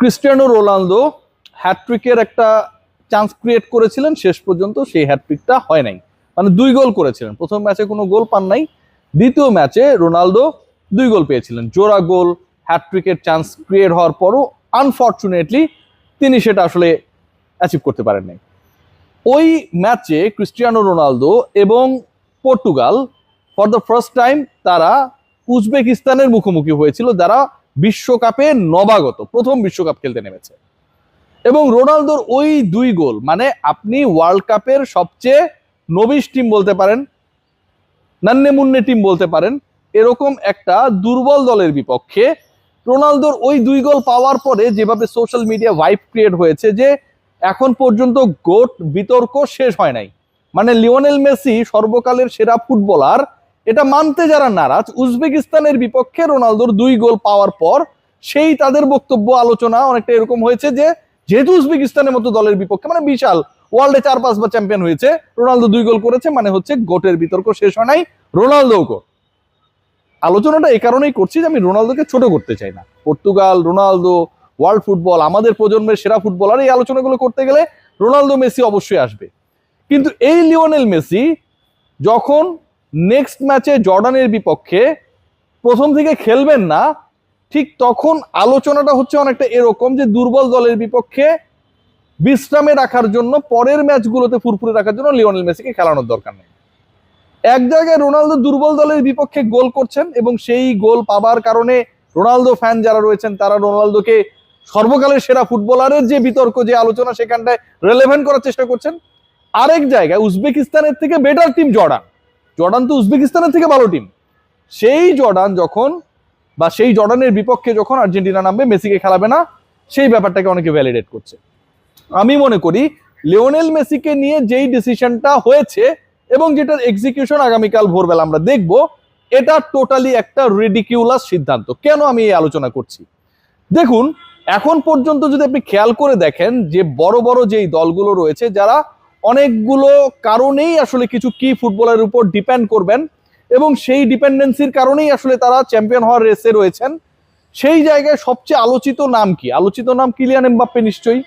Cristiano Ronaldo হ্যাটট্রিকের একটা chance create করেছিলেন, শেষ পর্যন্ত সেই হ্যাটট্রিকটা হয় নাই। মানে 2 গোল করেছিলেন, প্রথম ম্যাচে কোনো গোল পান নাই, দ্বিতীয় ম্যাচে রোনালদো 2 গোল পেয়েছিলেন, জোড়া গোল। হ্যাটট্রিকের চান্স ক্রিয়েট হওয়ার পরও আনফর্চুনেটলি তিনি সেটা আসলে অ্যাচিভ করতে পারেন নাই। ওই ম্যাচে ক্রিস্টিয়ানো রোনালদো এবং Portugal for the first time তারা উজবেকিস্তানের মুখোমুখি হয়েছিল, যারা বিশ্বকাপে নবাগত, প্রথম বিশ্বকাপ খেলতে নেমেছে। এবং রোনালদোর ওই 2 গোল, মানে আপনি ওয়ার্ল্ড কাপের সবচেয়ে নবিশ টিম বলতে পারেন, নান্নে মুন্নে টিম বলতে পারেন, এরকম একটা দুর্বল দলের বিপক্ষে রোনালদোর ওই 2 গোল পাওয়ার পরে যেভাবে সোশ্যাল মিডিয়া ভাইব ক্রিয়েট হয়েছে যে এখন পর্যন্ত গোট বিতর্ক শেষ হয় নাই। মানে লিওনেল মেসি সর্বকালের সেরা ফুটবলার, এটা মানতে যারা নারাজ, উজবেকিস্তানের বিপক্ষে রোনালদোর 2 গোল পাওয়ার পর সেই তাদের বক্তব্য আলোচনা অনেকটা এরকম হয়েছে যে যেহেতু উজবেকিস্তানের মতো দলের বিপক্ষে, মানে বিশাল, ওয়ার্ল্ডে 4-5 বার চ্যাম্পিয়ন হয়েছে, রোনালদো 2 গোল করেছে, মানে হচ্ছে গোটের বিতর্ক শেষ হয় নাই, রোনালদো গোট। আলোচনাটা এই কারণেই করছি যে আমি রোনালদোকে ছোট করতে চাই না। পর্তুগাল, রোনালদো, ওয়ার্ল্ড ফুটবল, আমাদের প্রজন্মের সেরা ফুটবলার, এই আলোচনাগুলো করতে গেলে রোনালদো মেসি অবশ্যই আসবে। কিন্তু এই লিওনেল মেসি যখন নেক্সট ম্যাচে জর্ডানের বিপক্ষে প্রথম থেকে খেলবেন না, ঠিক তখন আলোচনাটা হচ্ছে অনেকটা এরকম যে দুর্বল দলের বিপক্ষে বিশ্রামে রাখার জন্য, পরের ম্যাচগুলোতে ফুরফুরে রাখার জন্য লিওনেল মেসিকে খেলানোর দরকার নেই। এক জায়গায় রোনালদো দুর্বল দলের বিপক্ষে গোল করছেন এবং সেই গোল পাবার কারণে রোনালদো ফ্যান যারা রয়েছেন তারা রোনালদোকে সর্বকালের সেরা ফুটবলারের যে বিতর্ক, যে আলোচনা, সেখানটায় রেলেভেন্ট করার চেষ্টা করছেন। আরেক জায়গায় উজবেকিস্তানের থেকে বেটার টিম জর্ডান তো উজবেকিস্তানের থেকে ভালো টিম, সেই জর্ডান যখন, বা সেই জর্ডানের বিপক্ষে যখন আর্জেন্টিনা নামবে, মেসিকে খেলাবে না, সেই ব্যাপারটাকে অনেকে ভ্যালিডেট করছে। আমি মনে করি লিওনেল মেসিকে নিয়ে যেই ডিসিশনটা হয়েছে এবং যেটার এক্সিকিউশন আগামীকাল ভোরবেলা আমরা দেখব, এটা টোটালি একটা রিডিকিউলাস সিদ্ধান্ত। কেন আমি এই আলোচনা করছি? দেখুন, এখন পর্যন্ত যদি আপনি খেয়াল করে দেখেন যে বড় বড় যেই দলগুলো রয়েছে, যারা অনেকগুলো কারণেই আসলে কিছু কি ফুটবলের উপর ডিপেন্ড করবেন এবং সেই ডিপেন্ডেন্সির কারণেই আসলে তারা চ্যাম্পিয়ন হওয়ার রেসে রয়েছেন, সেই জায়গায় সবচেয়ে আলোচিত নাম কি? আলোচিত নাম কিলিয়ান এমবাপ্পে নিশ্চয়ই।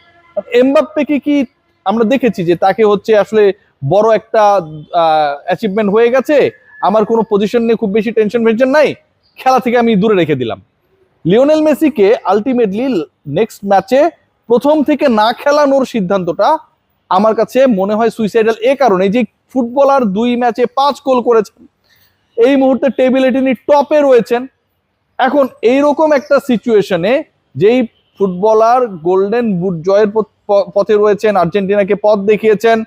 এমবাপ্পেকে কি আমরা দেখেছি যে তাকে হচ্ছে আসলে বড় একটা অ্যাচিভমেন্ট হয়ে গেছে, আমার কোনো পজিশন নিয়ে খুব বেশি টেনশন নাই, খেলা থেকে আমি দূরে রেখে দিলাম। লিওনেল মেসিকে আলটিমেটলি নেক্সট ম্যাচে প্রথম থেকে না খেলানোর সিদ্ধান্তটা আমার কাছে মনে হয় সুইসাইডাল, এ কারণে যে ফুটবলার 2 ম্যাচে 5 গোল করেছেন, এই মুহূর্তে টেবিলে তিনি টপে রয়েছেন। এখন এইরকম একটা সিচুয়েশনে যেই ফুটবলার গোল্ডেন বুট জয়ের পথে রয়েছেন, আর্জেন্টিনাকে পথ দেখিয়েছেন,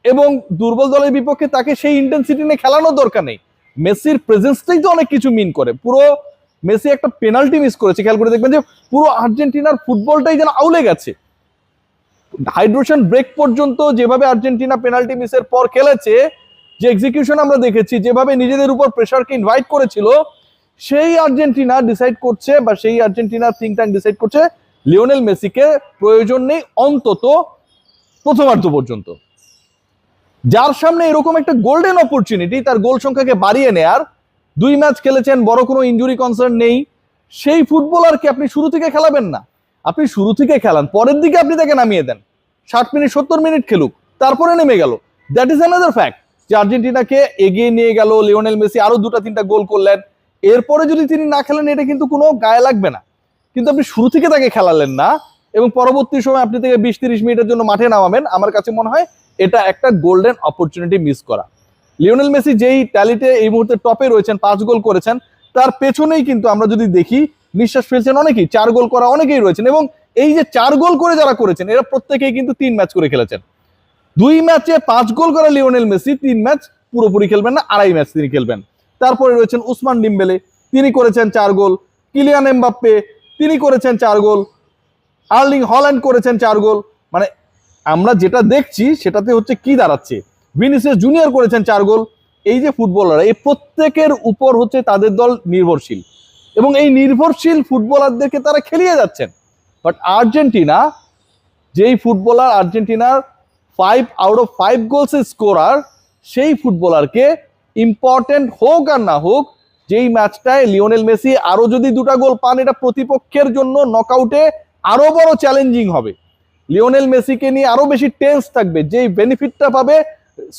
এবং দুর্বল দলের বিপক্ষে তাকে সেই ইন্টেন্সিটি নিয়ে খেলানোর দরকার নেই। মেসির প্রেজেন্সটাই তো অনেক কিছু মিন করে। পুরো মেসি একটা পেনাল্টি মিস করেছে, খেয়াল করে দেখবেন যে পুরো আর্জেন্টিনার ফুটবলটাই যেন আউলে গেছে। হাইড্রেশন ব্রেক পর্যন্ত যেভাবে আর্জেন্টিনা পেনাল্টি মিসের পর খেলেছে, যে এক্সিকিউশন আমরা দেখেছি, যেভাবে নিজেদের উপর প্রেসারকে ইনভাইট করেছিল, সেই আর্জেন্টিনা ডিসাইড করছে, বা সেই আর্জেন্টিনার থিঙ্ক ট্যাঙ্ক ডিসাইড করছে লিওনেল মেসিকে প্রয়োজন নেই অন্তত প্রথমার্ধ পর্যন্ত। যার সামনে এরকম একটা গোল্ডেন অপরচুনিটি তার গোল সংখ্যাকে বাড়িয়ে নেয়ার, 2 ম্যাচ খেলেছেন, বড় কোনো ইনজুরি কনসার্ন নেই, সেই ফুটবলারকে আপনি শুরু থেকে খেলাবেন না। আপনি শুরু থেকে খেলান, পরের দিকে আপনি তাকে নামিয়ে দেন, 60 মিনিট 70 মিনিট খেলুক, তারপরে নেমে গেল। দ্যাট ইজ অ্যানাদার ফ্যাক্ট যে আর্জেন্টিনাকে এগিয়ে নিয়ে গেল লিওনেল মেসি, আরো 2-3টা গোল করলেন। এরপরে যদি তিনি না খেলেন, এটা কিন্তু কোনো গায়ে লাগবে না, কিন্তু আপনি শুরু থেকে তাকে খেলালেন না এবং পরবর্তী সময় আপনি থেকে 20-30 মিনিটের জন্য মাঠে নামাবেন। আমার কাছে মনে হয় এটা একটা গোল্ডেন অপরচুনিটি মিস করা। লিওনেল মেসি যেই ট্যালিতে এই মুহূর্তে টপে রয়েছেন, 5 গোল করেছেন, তার পেছনেই কিন্তু আমরা যদি দেখি নিঃশ্বাস ফেলছেন অনেকেই, 4 গোল করা অনেকেই রয়েছেন। এবং এই যে 4 গোল করে যারা করেছেন, এরা প্রত্যেকেই কিন্তু 3 ম্যাচ করে খেলেছেন। 2 ম্যাচে 5 গোল করা লিওনেল মেসি 3 ম্যাচ পুরোপুরি খেলবেন না, 2.5 ম্যাচ তিনি খেলবেন। তারপরে রয়েছেন উসমান ডিম্বেলে, তিনি করেছেন 4 গোল। কিলিয়ান এমবাপ্পে, তিনি করেছেন 4 গোল। আর্লিং হল্যান্ড করেছেন 4 গোল। মানে আমরা যেটা দেখছি সেটাতে হচ্ছে কি দাঁড়াচ্ছে, ভিনিসিয়াস জুনিয়র করেছেন 4 গোল। এই যে ফুটবলাররা, এই প্রত্যেকের উপর হচ্ছে তাদের দল নির্ভরশীল এবং এই নির্ভরশীল ফুটবলারদেরকে তারা খেলিয়ে যাচ্ছেন। বাট আর্জেন্টিনা, যেই ফুটবলার আর্জেন্টিনার 5 আউট অফ 5 গোলস স্কোরার, সেই ফুটবলারকে ইম্পর্টেন্ট হোক আর না হোক, যেই ম্যাচটায় লিওনেল মেসি আরো যদি 2টা গোল পান, এটা প্রতিপক্ষের জন্য নকআউটে আরো বড় চ্যালেঞ্জিং হবে, লিওনেল মেসিকে নিয়ে আরো বেশি টেন্স থাকবে, যেই বেনিফিটটা পাবে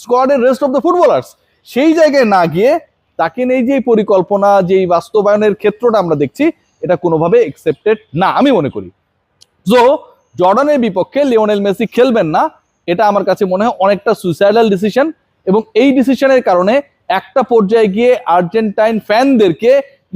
স্কোয়াডের রেস্ট অফ দ্য ফুটবলার্স, সেই জায়গায় না গিয়ে তাকে নেই যে পরিকল্পনা, যেই বাস্তবায়নের ক্ষেত্রটা আমরা দেখছি, এটা কোনোভাবে একসেপ্টেড না আমি মনে করি। সো জর্ডানের বিপক্ষে লিওনেল মেসি খেলবেন না, এটা আমার কাছে মনে হয় অনেকটা সুইসাইডাল ডিসিশন, এবং এই ডিসিশনের কারণে একটা পর্যায়ে গিয়ে আর্জেন্টাইন ফ্যানদেরকে,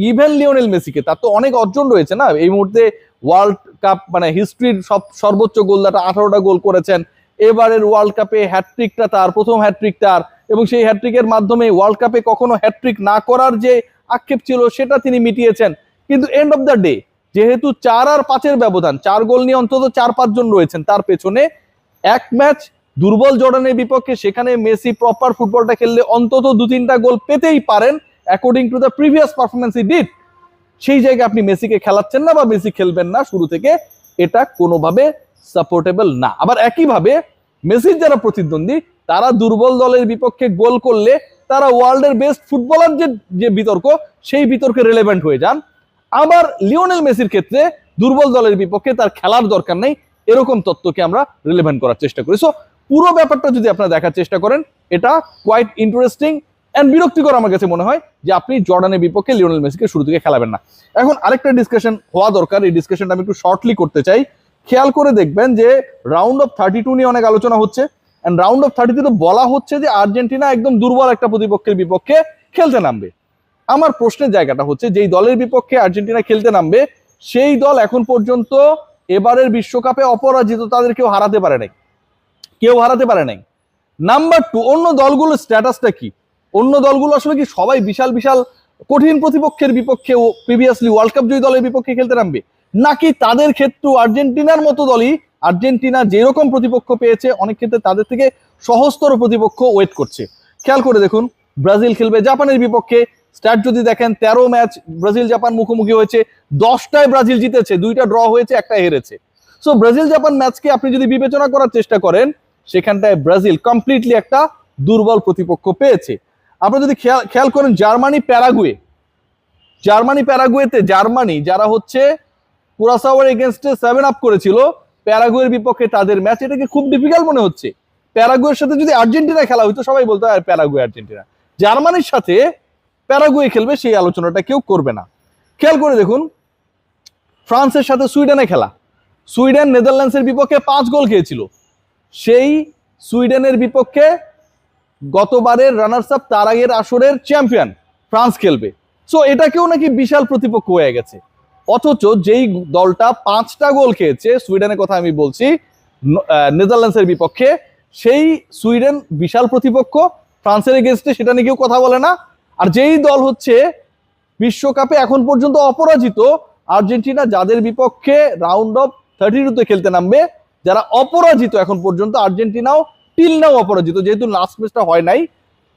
ইভেন লিওনেল মেসিকে, তার তো অনেক অর্জন রয়েছে না এই মুহূর্তে, ওয়ার্ল্ড কাপ মানে হিস্ট্রির সর্বোচ্চ গোলদাতা, 18টা গোল করেছেন, এবারের ওয়ার্ল্ড কাপে হ্যাটট্রিকটা তার, প্রথম হ্যাটট্রিক তার, এবং সেই হ্যাটট্রিকের মাধ্যমে ওয়ার্ল্ড কাপে কখনো হ্যাটট্রিক না করার যে আক্ষেপ ছিল সেটা তিনি মিটিয়েছেন। কিন্তু এন্ড অফ দ্য ডে যেহেতু 4 আর 5-এর ব্যবধান, 4 গোল নিয়ে অন্তত 4-5 জন রয়েছেন তার পেছনে, এক ম্যাচ দুর্বল জর্ডানের বিপক্ষে, সেখানে মেসি প্রপার ফুটবলটা খেললে অন্তত 2-3টা গোল পেতেই পারেন according to the previous performance he did. সেই জায়গায় আপনি মেসিকে খেলাচ্ছেন না বা মেসি খেলবেন না শুরু থেকে, এটা কোনোভাবে সাপোর্টেবল না। আবার একইভাবে মেসির যারা প্রতিদ্বন্দ্বী, তারা দুর্বল দলের বিপক্ষে গোল করলে তারা ওয়ার্ল্ডের বেস্ট ফুটবলার যে বিতর্ক, সেই বিতর্কে রিলেভেন্ট হয়ে যান। আবার লিওনেল মেসির ক্ষেত্রে দুর্বল দলের বিপক্ষে তার খেলার দরকার নেই, এরকম তত্ত্বকে আমরা রিলেভেন্ট করার চেষ্টা করি। সো পুরো ব্যাপারটা যদি আপনারা দেখার চেষ্টা করেন, এটা কোয়াইট ইন্টারেস্টিং এন্ড বিরক্তিকর আমার কাছে মনে হয় যে আপনি জর্ডানের বিপক্ষে লিওনেল মেসিকে শুরু থেকে খেলাবেন না। এখন আরেকটা ডিসকাশন হওয়া দরকার, এই ডিসকাশনটা আমি একটু শর্টলি করতে চাই। খেয়াল করে দেখবেন যে রাউন্ড অফ 32 নিয়ে অনেক আলোচনা হচ্ছে, এন্ড রাউন্ড অফ 30 তো বলা হচ্ছে যে আর্জেন্টিনা একদম দুর্বল একটা প্রতিপক্ষের বিপক্ষে খেলতে নামবে। আমার প্রশ্নের জায়গাটা হচ্ছে, যেই দলের বিপক্ষে আর্জেন্টিনা খেলতে নামবে, সেই দল এখন পর্যন্ত এবারের বিশ্বকাপে অপরাজিত, তাদের কেউ হারাতে পারে নাই, কেউ হারাতে পারে নাই। নাম্বার 2, অন্য দলগুলোর স্ট্যাটাসটা কি? অন্য দলগুলো আসলে কি সবাই বিশাল বিশাল কঠিন প্রতিপক্ষের বিপক্ষে, প্রিভিয়াসলি ওয়ার্ল্ড কাপ জয়ী দলের বিপক্ষে খেলতে নামবে, নাকি তাদের ক্ষেত্রে আর্জেন্টিনার মতো দলই, আর্জেন্টিনা যেরকম প্রতিপক্ষ পেয়েছে অনেক ক্ষেত্রে তাদের থেকে সহজতর প্রতিপক্ষ ওয়েট করছে? খেয়াল করে দেখুন, ব্রাজিল খেলবে জাপানের বিপক্ষে, স্ট্যাট যদি দেখেন 13 ম্যাচ ব্রাজিল জাপান মুখোমুখি হয়েছে, 10টায় ব্রাজিল জিতেছে, 2টা ড্র হয়েছে, একটা হেরেছে। সো ব্রাজিল জাপান ম্যাচকে আপনি যদি বিবেচনা করার চেষ্টা করেন, সেখানটায় ব্রাজিল কমপ্লিটলি একটা দুর্বল প্রতিপক্ষ পেয়েছে। আপনি যদি খেয়াল করেন জার্মানি প্যারাগুয়েতে জার্মানি যারা হচ্ছে কুরাসাওয়ার এগেনস্টে 7-আপ করেছিল, প্যারাগুয়ের বিপক্ষে তাদের ম্যাচ, এটাকে খুব ডিফিকাল্ট মনে হচ্ছে। প্যারাগুয়ের সাথে যদি আর্জেন্টিনা খেলা হইতো সবাই বলতো আর প্যারাগুয়ে আর্জেন্টিনা, জার্মানির সাথে প্যারাগুয়ে খেলবে সেই আলোচনাটা কেউ করবে না। খেয়াল করে দেখুন ফ্রান্সের সাথে সুইডেনে খেলা, সুইডেন নেদারল্যান্ডসের বিপক্ষে 5 গোল খেয়েছিল, সেই সুইডেনের বিপক্ষে গতবারের রানার্স আপ, তার আগের আসরের চ্যাম্পিয়ন ফ্রান্স খেলবে। সো এটাকেও নাকি বিশাল প্রতিপক্ষ হয়ে গেছে, অথচ যেই দলটা 5টা গোল খেয়েছে, সুইডেনের কথা আমি বলছি, নেদারল্যান্ডসের বিপক্ষে, সেই সুইডেন বিশাল প্রতিপক্ষ ফ্রান্সের এগেনস্টে, সেটা নিয়ে কেউ কথা বলে না। আর যেই দল হচ্ছে বিশ্বকাপে এখন পর্যন্ত অপরাজিত, আর্জেন্টিনা, যাদের বিপক্ষে রাউন্ড অফ 32-তে খেলতে নামবে, যারা অপরাজিত এখন পর্যন্ত, আর্জেন্টিনাও টিল নাও অপরাজিত, যেহেতু লাস্ট ম্যাচটা হয় নাই,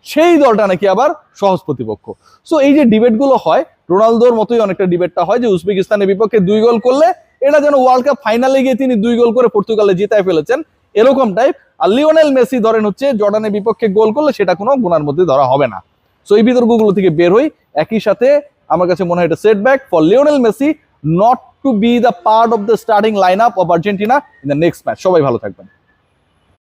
সেই দলটা নাকি আবার সহজ প্রতিপক্ষ। সো এই যে ডিবেটগুলো হয়, রোনালদোর মতোই অনেকটা ডিবেটটা হয় যে উজবেকিস্তানের বিপক্ষে 2 গোল করলে এটা যেন ওয়ার্ল্ড কাপ ফাইনালে গিয়ে তিনি 2 গোল করে পর্তুগালে জিতায় ফেলেছেন, এরকম টাইপ। আর লিওনেল মেসি ধরেন হচ্ছে জর্ডানের বিপক্ষে গোল করলে সেটা কোনো গুণার মধ্যে ধরা হবে না। সো এই বিতর্কগুলো থেকে বের হই। একই সাথে আমার কাছে মনে হয় এটা setback for Lionel Messi not to be the part of the starting line up of Argentina in the next match. সবাই ভালো থাকবেন।